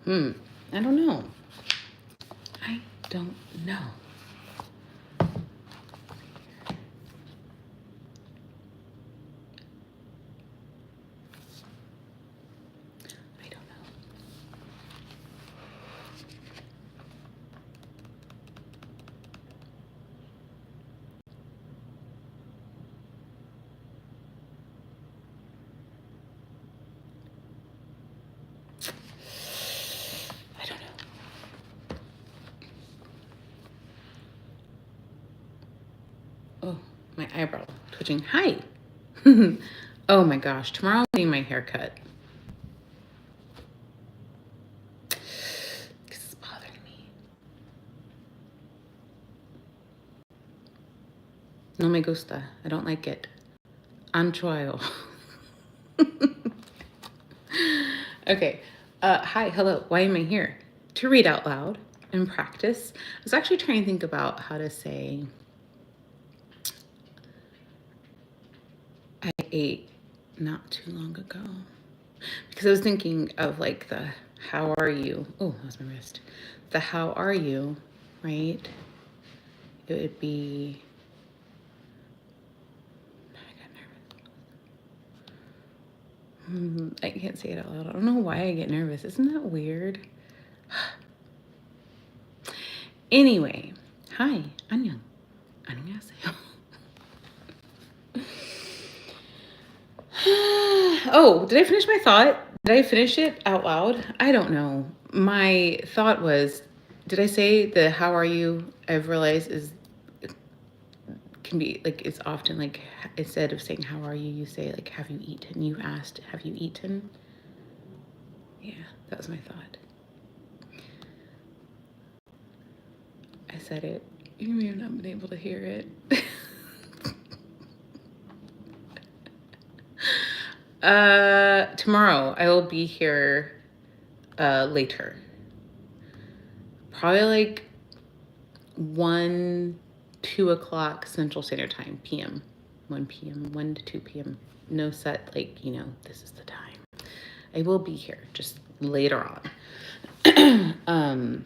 I don't know. I don't know. Oh, my eyebrow twitching. Hi. Oh my gosh. Tomorrow I'm getting my hair cut. It's bothering me. No me gusta. I don't like it. Anchoyo. Okay. Hi. Hello. Why am I here? To read out loud and practice. I was actually trying to think about how to say I ate not too long ago. Because I was thinking of like the how are you? Oh, that was my wrist. The how are you, right? It would be. I can't say it out loud. I don't know why I get nervous. Isn't that weird? Anyway, hi, 안녕. 안녕하세요. Oh, did I finish my thought? Did I finish it out loud? I don't know. My thought was, did I say the how are you? I've realized can be like, it's often like, instead of saying how are you, you say like, have you eaten? You asked, have you eaten? Yeah, that was my thought. I said it. You may have not been able to hear it. Tomorrow I will be here later. Probably like 1, 2 o'clock Central Standard Time, PM. 1 p.m., 1 to 2 p.m. No set, like, this is the time. I will be here just later on.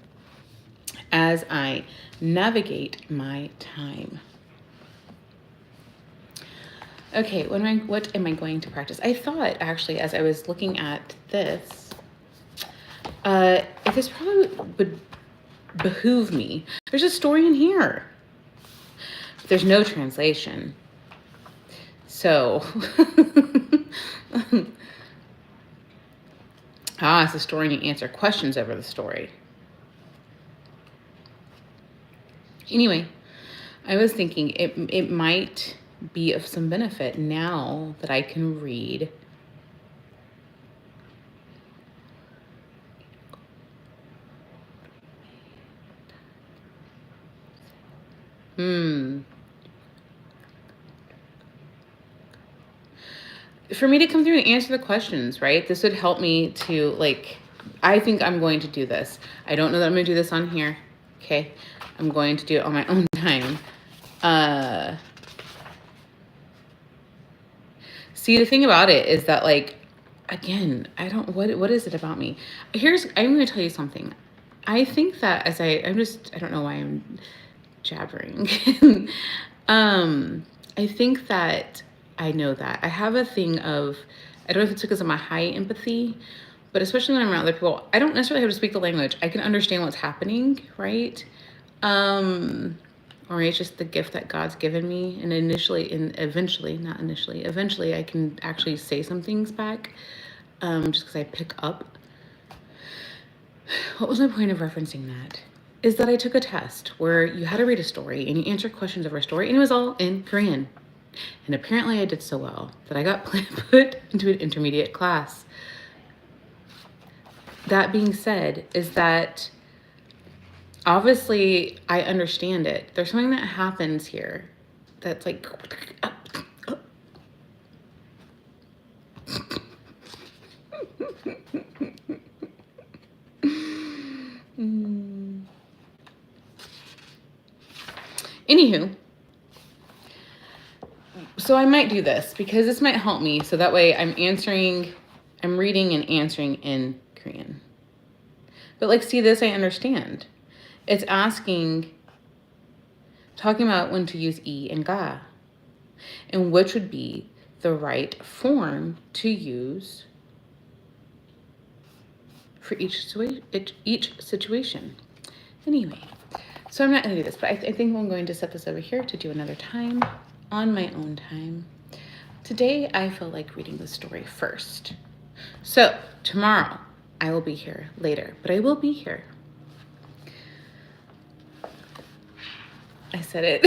As I navigate my time. Okay, what am I going to practice? I thought, actually, as I was looking at this, this probably would behoove me. There's a story in here. There's no translation. So, it's a story and you answer questions over the story. Anyway, I was thinking it might be of some benefit now that I can read for me to come through and answer the questions, right? This would help me to, like, I think I'm going to do this. I don't know that I'm going to do this on here, okay? I'm going to do it on my own time. See, the thing about it is that, like, again, what is it about me? I'm going to tell you something. I think that I don't know why I'm jabbering. I think that I know that. I have a thing of, I don't know if it's because of my high empathy, but especially when I'm around other people, I don't necessarily have to speak the language. I can understand what's happening, right? Or it's just the gift that God's given me. And eventually I can actually say some things back, just because I pick up. What was my point of referencing that? Is that I took a test where you had to read a story and you answer questions of a story, and it was all in Korean. And apparently I did so well that I got put into an intermediate class. That being said, is that obviously I understand it. There's something that happens here that's like, Anywho, so I might do this because this might help me. So that way I'm reading and answering in Korean. But like, see, this I understand. It's talking about when to use e and ga, and which would be the right form to use for each situation. Anyway, so I'm not going to do this, but I think I'm going to set this over here to do another time on my own time. Today, I feel like reading the story first. So tomorrow, I will be here later, but I will be here. I said it.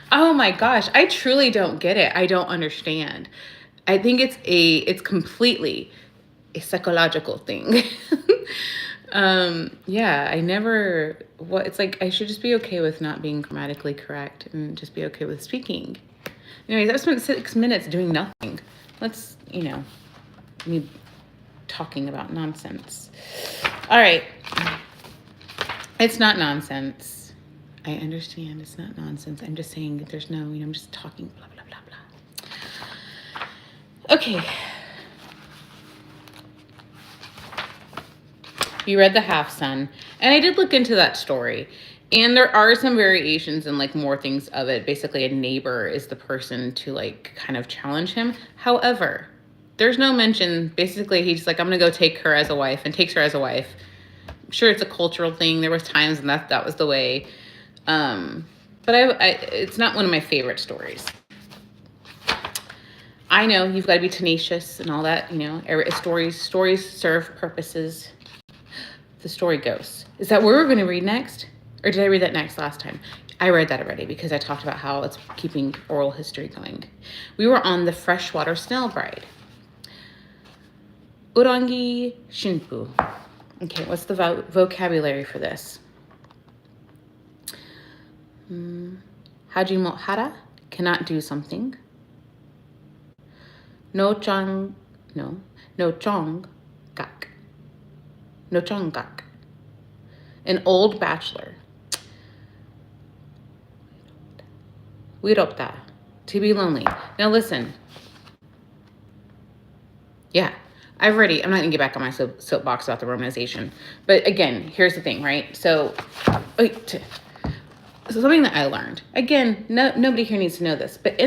Oh my gosh, I truly don't get it. I don't understand. I think it's completely a psychological thing. Yeah, it's like I should just be okay with not being grammatically correct and just be okay with speaking. Anyways, I spent 6 minutes doing nothing. Let's, me talking about nonsense. All right. It's not nonsense. I understand it's not nonsense. I'm just saying that there's no, I'm just talking blah, blah, blah, blah. Okay. You read The Half Sun, and I did look into that story, and there are some variations and like more things of it. Basically, a neighbor is the person to like kind of challenge him. However, there's no mention. Basically, he's like, I'm gonna go take her as a wife, and takes her as a wife. I'm sure it's a cultural thing. There was times and that was the way. But it's not one of my favorite stories. I know you've got to be tenacious and all that. Stories serve purposes. The story goes. Is that where we're going to read next? Or did I read that next last time? I read that already because I talked about how it's keeping oral history going. We were on the freshwater snail bride. Urangi shinpu. Okay, what's the vocabulary for this? Hajimo hara, cannot do something. No chong gak. No chong gak. An old bachelor. Wiropta, to be lonely. Now listen. Yeah, I'm not going to get back on my soapbox about the romanization. But again, here's the thing, right? So something that I learned. Again, nobody here needs to know this, but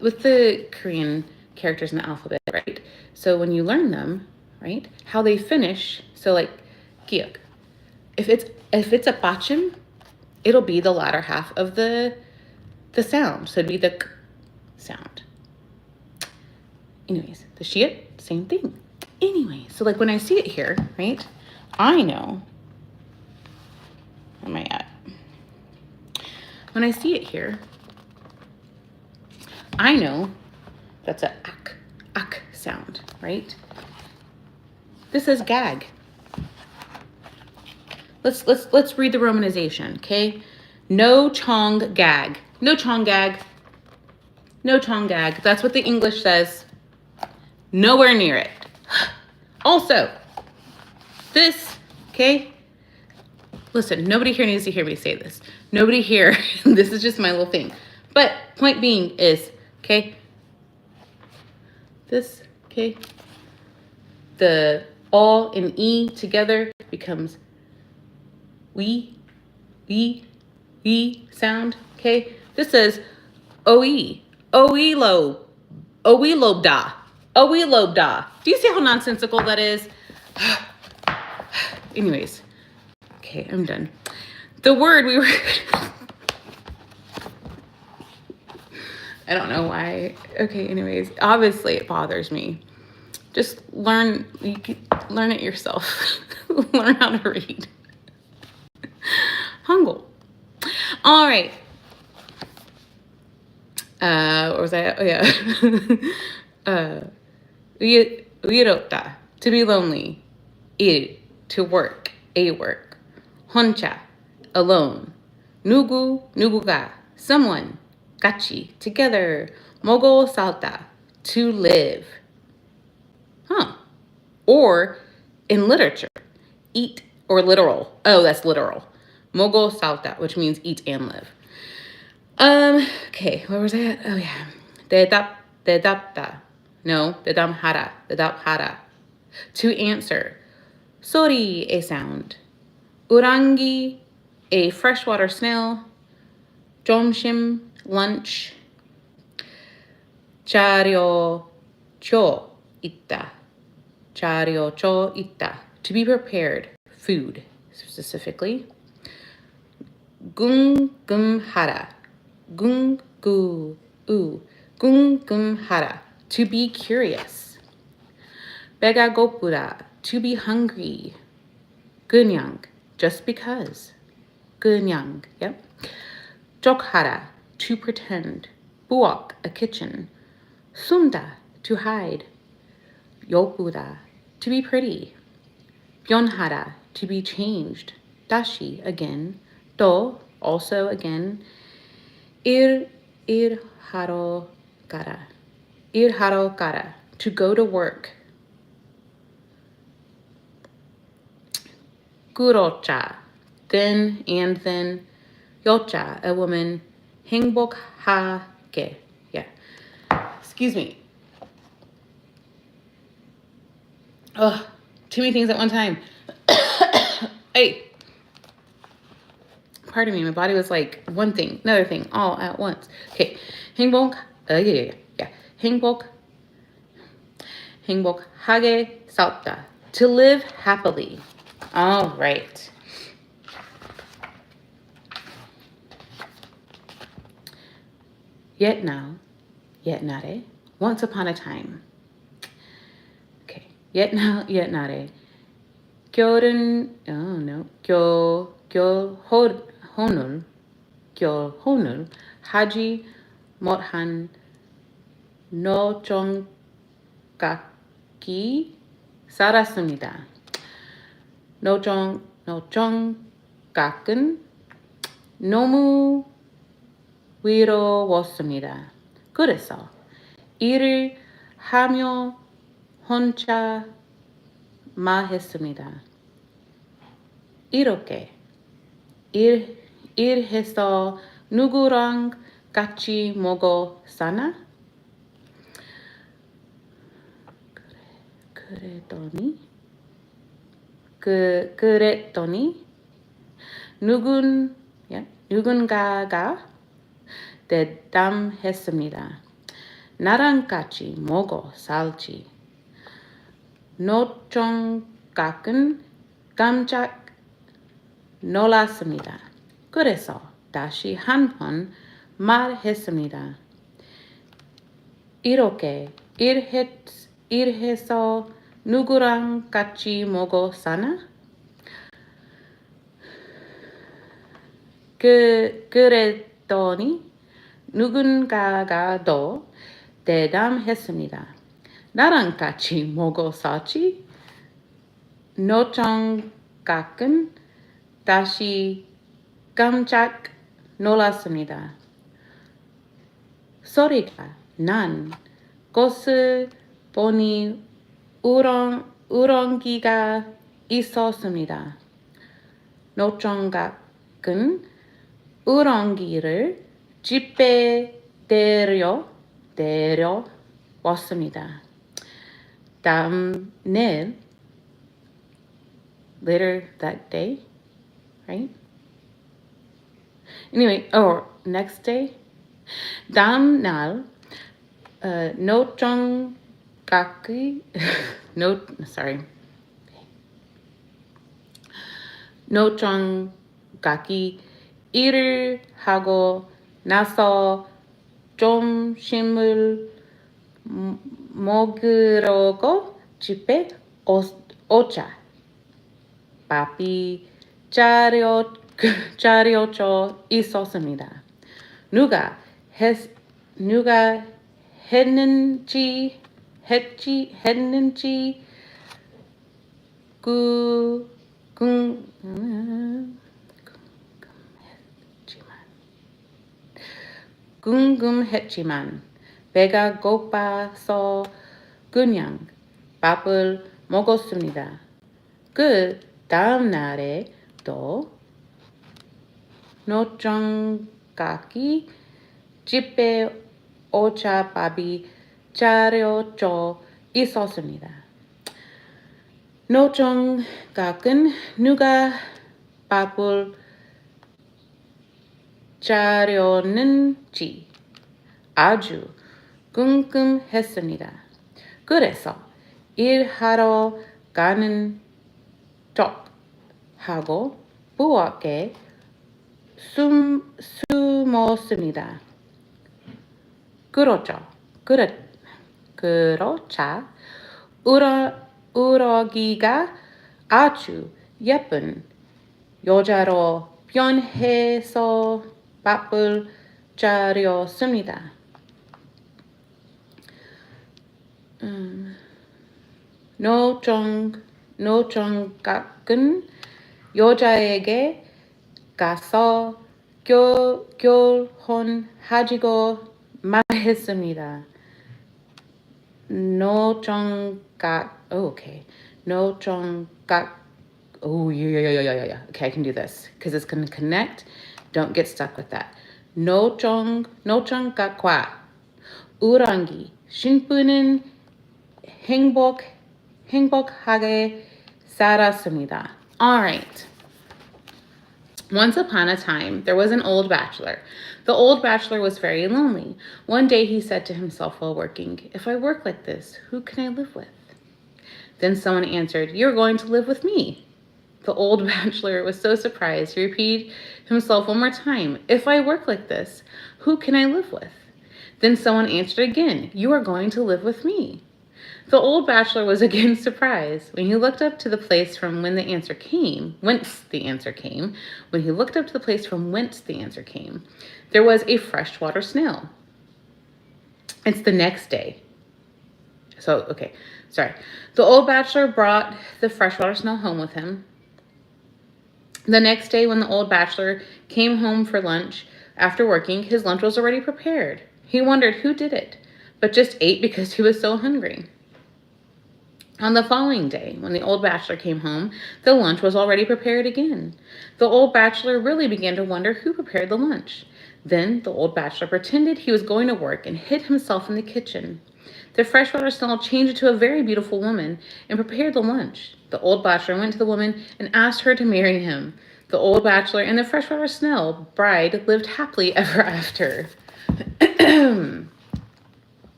with the Korean characters in the alphabet, right? So when you learn them, right, how they finish. So like kiuk. If it's a bachim, it'll be the latter half of the sound. So it'd be the k sound. Anyways, the shiat, same thing. Anyway, so like when I see it here, right, I know. Where am I at? When I see it here, I know that's a ak sound, right? This is gag. Let's read the romanization, okay? No chong gag. No chong gag. No chong gag. That's what the English says. Nowhere near it. Also, this, okay? Listen, nobody here needs to hear me say this. Nobody here, this is just my little thing. But point being is, okay, this, okay, the all and e together becomes we sound, okay? This is oe lobda. Do you see how nonsensical that is? Anyways, okay, I'm done. The word we were I don't know why. Okay, anyways, obviously it bothers me. Just learn it yourself. Learn how to read. Hangul. All right. What was I? Oh yeah. Wirota, to be lonely. Ir, to work, a work. Honcha, alone. Nugu ga, someone. Gachi, together. Mogo salta, to live. Huh. Or in literature, eat or literal. Oh, that's literal. Mogo salta, which means eat and live. Okay, where was I at? Oh yeah. Dedapta. No, dedamhara. To answer. Sori, a sound. Urangi, a freshwater snail. Jomshim, lunch. Chario cho ita. Chario cho ita. To be prepared. Food, specifically. Gung gum hara. Gung gu u. Gung gum hara. To be curious. Bega gopura. To be hungry. Gunyang. Just because. Gunyang. Yep. Jokhara. To pretend. Buok. A kitchen. Sunda. To hide. Yopuda. To be pretty. Byonhara. To be changed. Dashi. Again. Do. Also again. Ir haro kara. Ir haro kara. To go to work. Kurocha. Then and then. Yocha. A woman. Hingbok ha ke. Yeah. Excuse me. Ugh. Too many things at one time. Hey. Pardon me, my body was like one thing, another thing, all at once. Okay, 행복, yeah. 행복 하게 살다. To live happily. All right. Yet now, yet nare. Once upon a time. Okay, yet now, yet nare. 결혼, oh no, 결혼을 하지 못한 노총각이 살았습니다. 노총각은 너무 위로웠습니다. 그래서 일을 하며 혼자 말했습니다. 이렇게 일해서 누구랑 같이 먹어 사나? 그랬더니 누군가가 대담했습니다. 나랑 같이 먹어 살지. 노총각은 깜짝 놀랐습니다. 그래서 다시 한번 말했습니다. 이렇게 일해서 누구랑 같이 먹어 사나? 그랬더니 누군가가 더 대담했습니다. 나랑 같이 먹어 살지? 노총각은 다시 깜짝 놀랐습니다. 소리가 난 것을 보니 우렁기가 있었습니다. 노총각은 우렁기를 집에 데려왔습니다. 다음 날, later that day, right? Anyway, next day. 다음 날, 노총각이 일을 하고 나서 점심을 먹으려고 집에 오자. 밥이 차려져 있었습니다. 누가 했는지 궁금했지만 배가 고파서 그냥 밥을 먹었습니다. 그 다음 날에 또 노총각이 집에 오자 밥이 차려져 있었습니다. 노총각은 누가 밥을 차렸는지 아주 궁금했습니다. 그래서 일하러 가는 척 하고 부엌에 숨었습니다. 그렇죠. 그렇자 우러기가 아주 예쁜 여자로 변해서 밥을 차렸습니다. 노총각은 여자에게 가서 결혼하자고 말했습니다. 노총각, oh, okay. 노총각, oh, yeah. Okay, I can do this because it's going to connect. Don't get stuck with that. 노총각과 우랑기 신부는 행복하게 살았습니다. All right. Once upon a time, there was an old bachelor. The old bachelor was very lonely. One day he said to himself while working, "If I work like this, who can I live with?" Then someone answered, "You're going to live with me." The old bachelor was so surprised, he repeated himself one more time, "If I work like this, who can I live with?" Then someone answered again, "You are going to live with me." The old bachelor was again surprised. When he looked up to the place from whence the answer came, there was a freshwater snail. It's the next day. The old bachelor brought the freshwater snail home with him. The next day, when the old bachelor came home for lunch after working, his lunch was already prepared. He wondered who did it, but just ate because he was so hungry. On the following day, when the old bachelor came home, the lunch was already prepared again. The old bachelor really began to wonder who prepared the lunch. Then the old bachelor pretended he was going to work and hid himself in the kitchen. The freshwater snail changed into a very beautiful woman and prepared the lunch. The old bachelor went to the woman and asked her to marry him. The old bachelor and the freshwater snail bride lived happily ever after.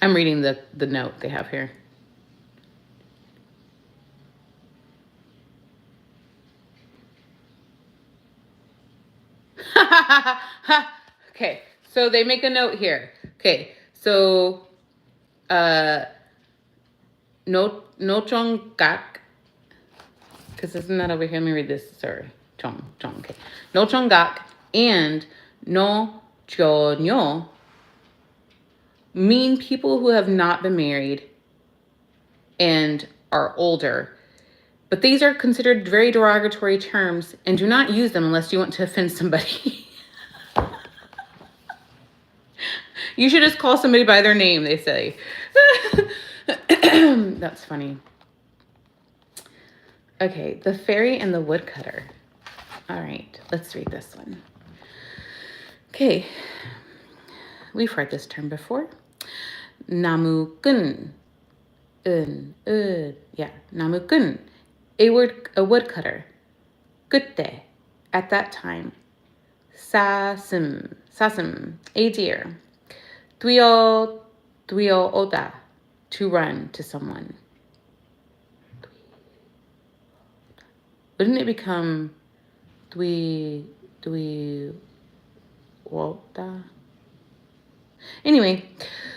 I'm reading the note they have here. Okay, so they make a note here. Okay, so no chonggak, because isn't that over here? Let me read this. Sorry, chong. Okay, no chonggak and no chonyo mean people who have not been married and are older. But these are considered very derogatory terms, and do not use them unless you want to offend somebody. You should just call somebody by their name, they say. That's funny. Okay, the fairy and the woodcutter. All right, let's read this one. Okay, we've heard this term before. Namukun. Namukun. A woodcutter. Kutte. At that time. Sasum. A deer. Tuyo oda. To run to someone. Wouldn't it become dwi oda? Anyway,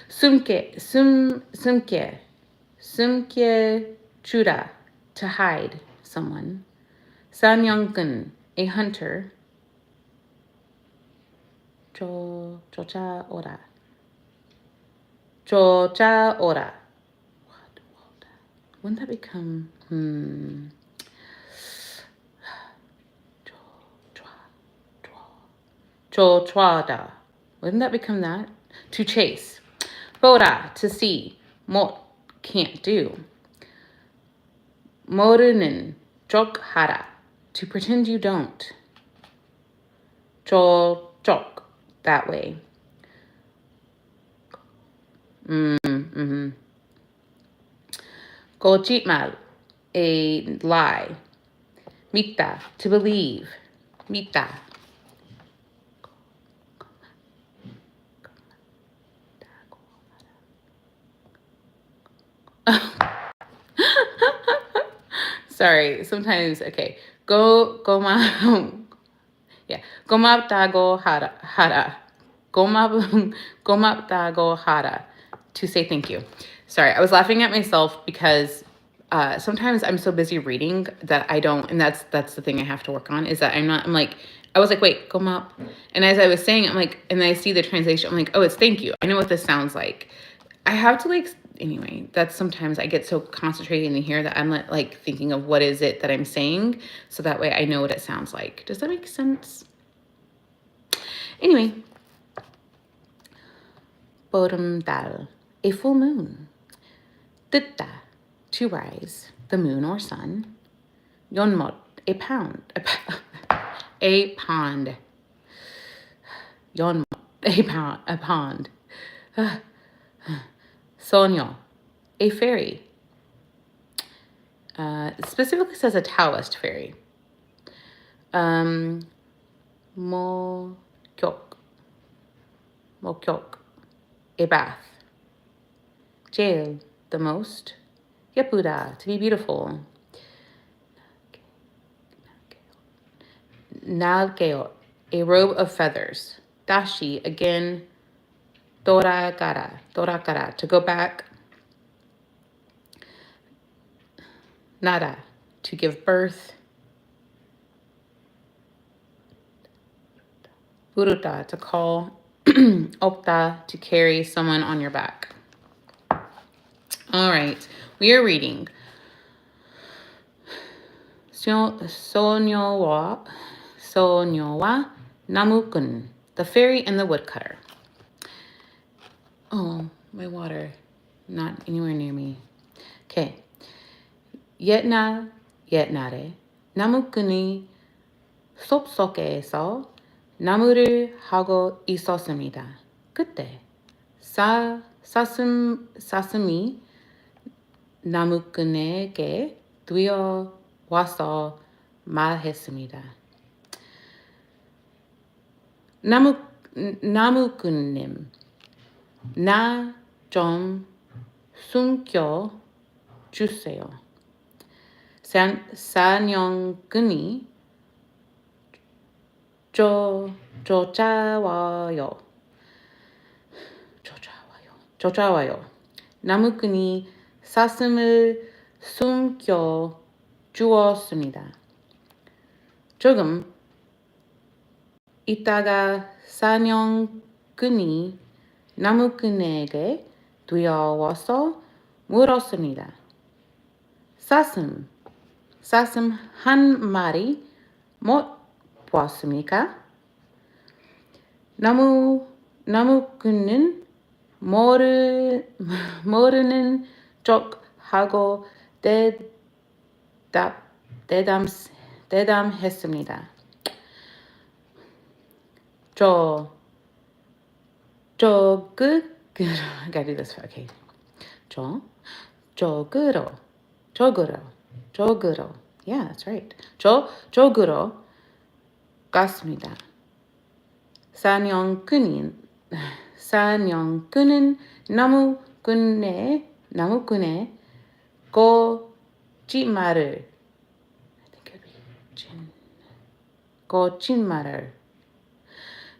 sumke chura, to hide someone. Samyangkun, a hunter. Chocha ora. Wouldn't that become chochwada? Wouldn't that become that? To chase. Bora, to see. Mot, can't do. Morunin, jokhara, to pretend you don't. Chok, that way. Mm-hmm. 거짓말, a lie. 믿다, to believe. 믿다. Sorry, sometimes, okay. Yeah. 고맙다고 하라. 고맙다고 하라. To say thank you. Sorry, I was laughing at myself because sometimes I'm so busy reading that I don't, and that's the thing I have to work on, is that I'm like, I was like, wait, gomap. And as I was saying, I'm like, and then I see the translation, I'm like, oh, it's thank you. I know what this sounds like. I have to like, anyway, that's sometimes I get so concentrated in here that I'm like thinking of what is it that I'm saying. So that way I know what it sounds like. Does that make sense? Anyway, 보름달, a full moon. 뜨다, to rise, the moon or sun. 연못, a pound, a pond. 연못, a pond. 소녀, a fairy. Specifically says a Taoist fairy. 목욕, a bath. 제일, the most. 예쁘다, to be beautiful. 날개옷, a robe of feathers. 다시, again. 돌아가라, to go back. 나다, to give birth. 부르다, to call. 없다, to carry someone on your back. All right, we are reading 소녀와 나무꾼, the fairy and the woodcutter. Oh, my water, not anywhere near me. Okay. 옛날에 나무꾼이 숲속에서 나무를 하고 있었습니다. 그때 사슴이 나무꾼에게 뛰어와서 말했습니다. 나무꾼님, 나 좀 숨겨주세요. 사냥꾼이 쫓아와요. 나무꾼이 사슴을 숨겨 주었습니다. 조금 있다가 사냥꾼이 나무꾼에게 뛰어와서 물었습니다. 사슴 한 마리 못 보았습니까? 나무꾼은 모르는 척하고 대담했습니다. I gotta do this. Okay. 저그로. Yeah, that's right. 저그로 갔습니다. 사냥꾼은 나무꾼의 거짓말을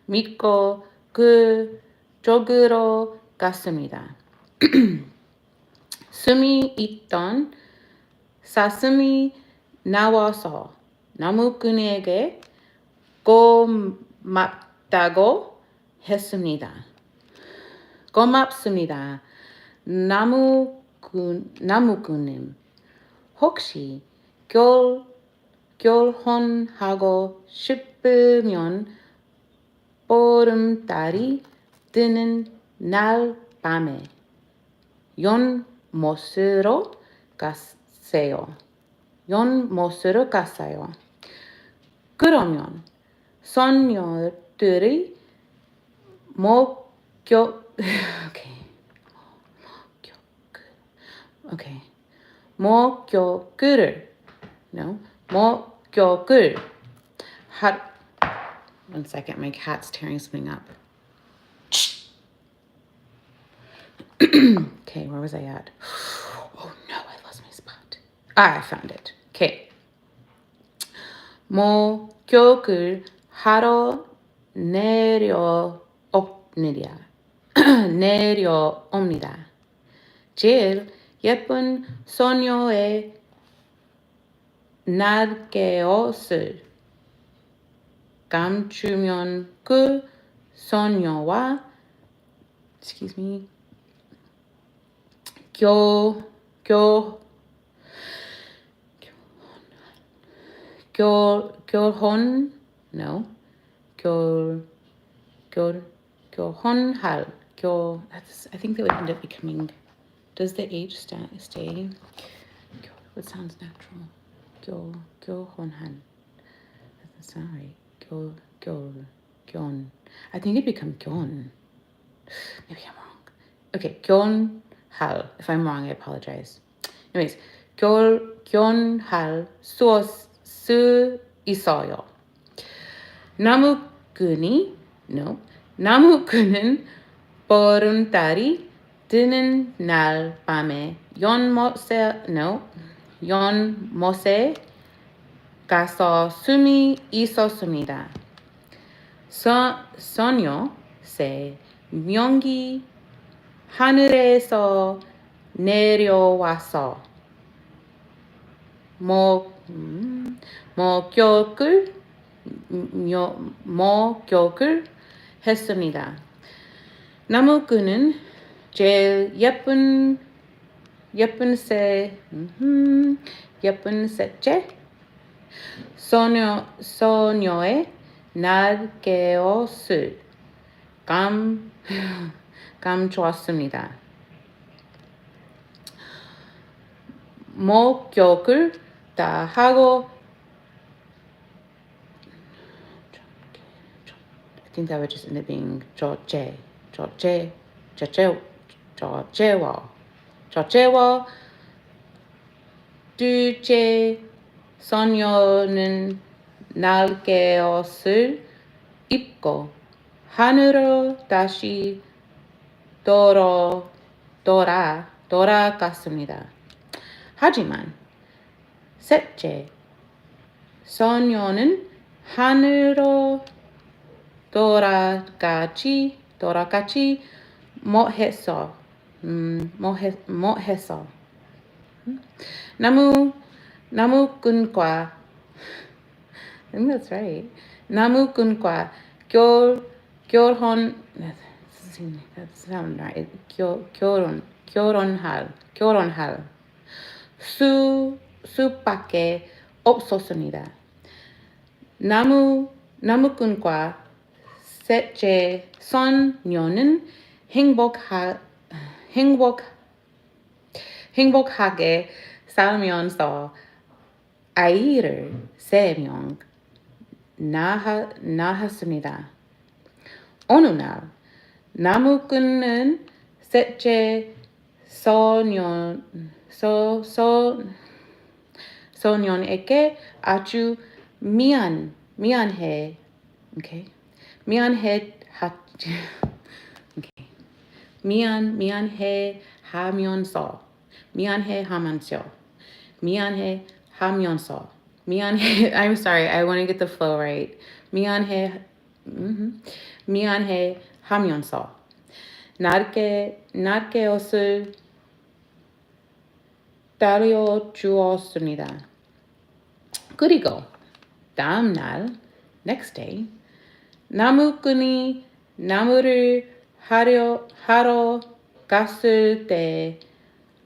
믿고 그쪽으로 갔습니다. 숨이 있던 사슴이 나와서 나무꾼에게 고맙다고 했습니다. 고맙습니다. 나무꾼님, 혹시 결혼하고 싶으면 보름달이 뜨는 날 밤에 연못으로 가세요. 그러면 소녀들이 Okay. 목욕을. No. 목욕을. One second, my cat's tearing something up. Okay, where was I at? Oh no, I lost my spot. I found it. Okay. 목욕을 하러 내려옵니다. 내려옵니다. 제일 예쁜 소녀의 날개옷을 감추면 그 소녀와 excuse me 결혼 no 결혼할 I think that would end up becoming does the H stay what sounds natural 결혼한 that doesn't sound right 결혼 I think it'd become 견 maybe I'm wrong okay 결혼할 if I'm wrong I apologize anyways 결혼할 수 있어요. 나무꾼이 no 나무꾼은 보름달이 뜨는 날 밤에 연못에 가서 숨이 있었습니다. 소녀 세 명이 하늘에서 내려와서 목욕을 했습니다. 나무꾼은 제일 예쁜 셋째 소녀의 날개옷을 감추었습니다. 목욕을 다 하고 I think that would just end up being 저째와 둘째 소녀는 날개옷을 입고 하늘로 다시 돌아갔습니다. 하지만 셋째 소녀는 하늘로 돌아가지 못했어. 나무꾼과 I think that's right. 나무꾼과 결혼 that sound right. 결혼할 수밖에 없었습니다. 나무꾼과 셋째 소녀는 행복하게 살면서 아이를 3명 낳았습니다. 어느 날 나무꾼은 셋째 소년에게 아주 미안해 okay I'm sorry I want to get the flow right 미안해하면서 날개옷을 따려주었습니다. 그리고 다음 날 next day 나무꾼이 나무를 하러 갔을 때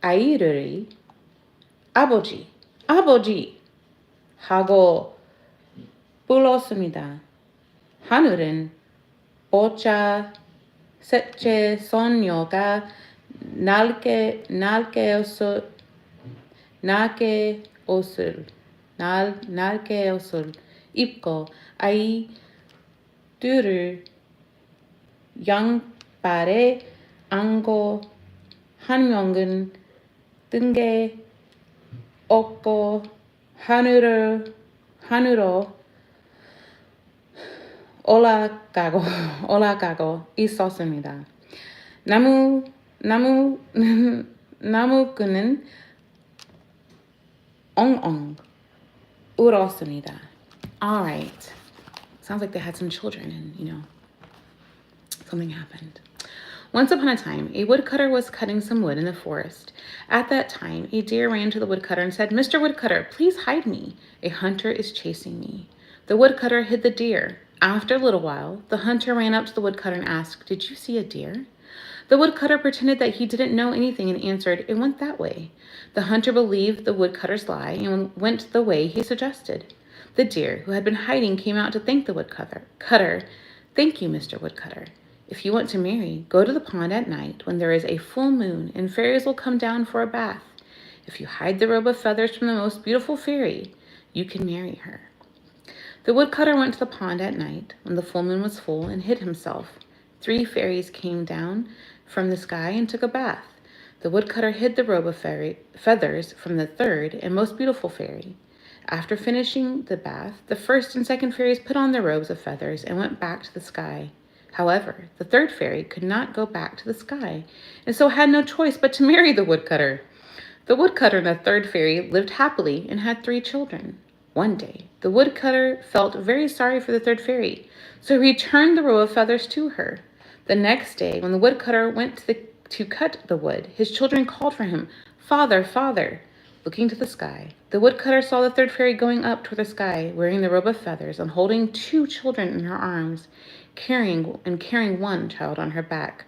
아이들이 아버지 하고 불렀습니다. 하늘은 보자 셋째 소녀가 날개옷을 입고 아이들을 양발에 안고 한 명은 등에 업고 하늘로 올라가고 올라가고 있었습니다. 나무 나무 나무꾼은 엉엉 울었습니다. All right. Sounds like they had some children and, something happened. Once upon a time, a woodcutter was cutting some wood in the forest. At that time, a deer ran to the woodcutter and said, Mr. Woodcutter, please hide me. A hunter is chasing me. The woodcutter hid the deer. After a little while, the hunter ran up to the woodcutter and asked, Did you see a deer? The woodcutter pretended that he didn't know anything and answered, It went that way. The hunter believed the woodcutter's lie and went the way he suggested. The deer, who had been hiding, came out to thank the woodcutter. Thank you, Mr. Woodcutter. If you want to marry, go to the pond at night when there is a full moon and fairies will come down for a bath. If you hide the robe of feathers from the most beautiful fairy, you can marry her. The woodcutter went to the pond at night when the full moon was full and hid himself. 3 fairies came down from the sky and took a bath. The woodcutter hid the robe of feathers from the third and most beautiful fairy. After finishing the bath, the first and second fairies put on their robes of feathers and went back to the sky. However, the third fairy could not go back to the sky, and so had no choice but to marry the woodcutter. The woodcutter and the third fairy lived happily and had 3 children. One day, the woodcutter felt very sorry for the third fairy, so he returned the robe of feathers to her. The next day, when the woodcutter went to cut the wood, his children called for him, Father, Father. Looking to the sky, the woodcutter saw the third fairy going up toward the sky, wearing the robe of feathers and holding 2 children in her arms, carrying one child on her back.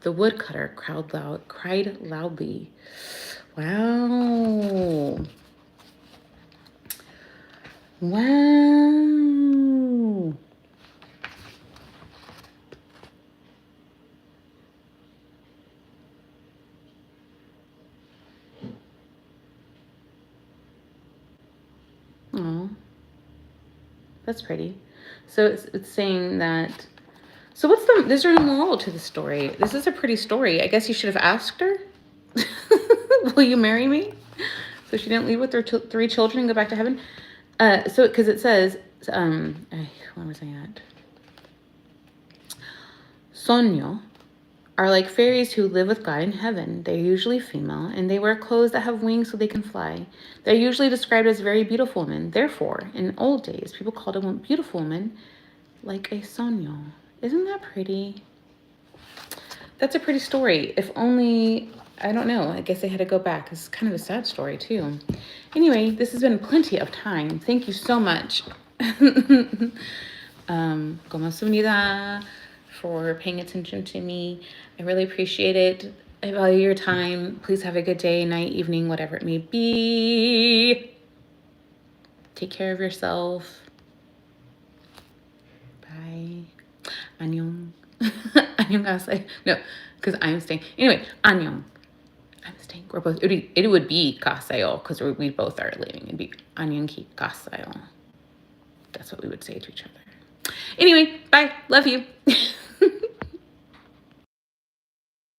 The woodcutter cried loudly. Wow. Wow. Oh, that's pretty. So it's saying that. So there's a moral to the story. This is a pretty story. I guess you should have asked her, will you marry me? So she didn't leave with her 3 children and go back to heaven. Because it says, where was I at? Sonyo are like fairies who live with God in heaven. They're usually female, and they wear clothes that have wings so they can fly. They're usually described as very beautiful women. Therefore, in old days, people called a beautiful woman like a sonyo. Isn't that pretty? That's a pretty story. If only, I don't know, I guess I had to go back. It's kind of a sad story, too. Anyway, this has been plenty of time. Thank you so much. 고맙습니다 for paying attention to me. I really appreciate it. I value your time. Please have a good day, night, evening, whatever it may be. Take care of yourself. Bye. 안녕. 안녕하세요. No, because I'm staying. Anyway, 안녕. I'm staying. We're both. It would be 가세요 because we both are leaving. It'd be 안녕히 가세요. That's what we would say to each other. Anyway, bye. Love you.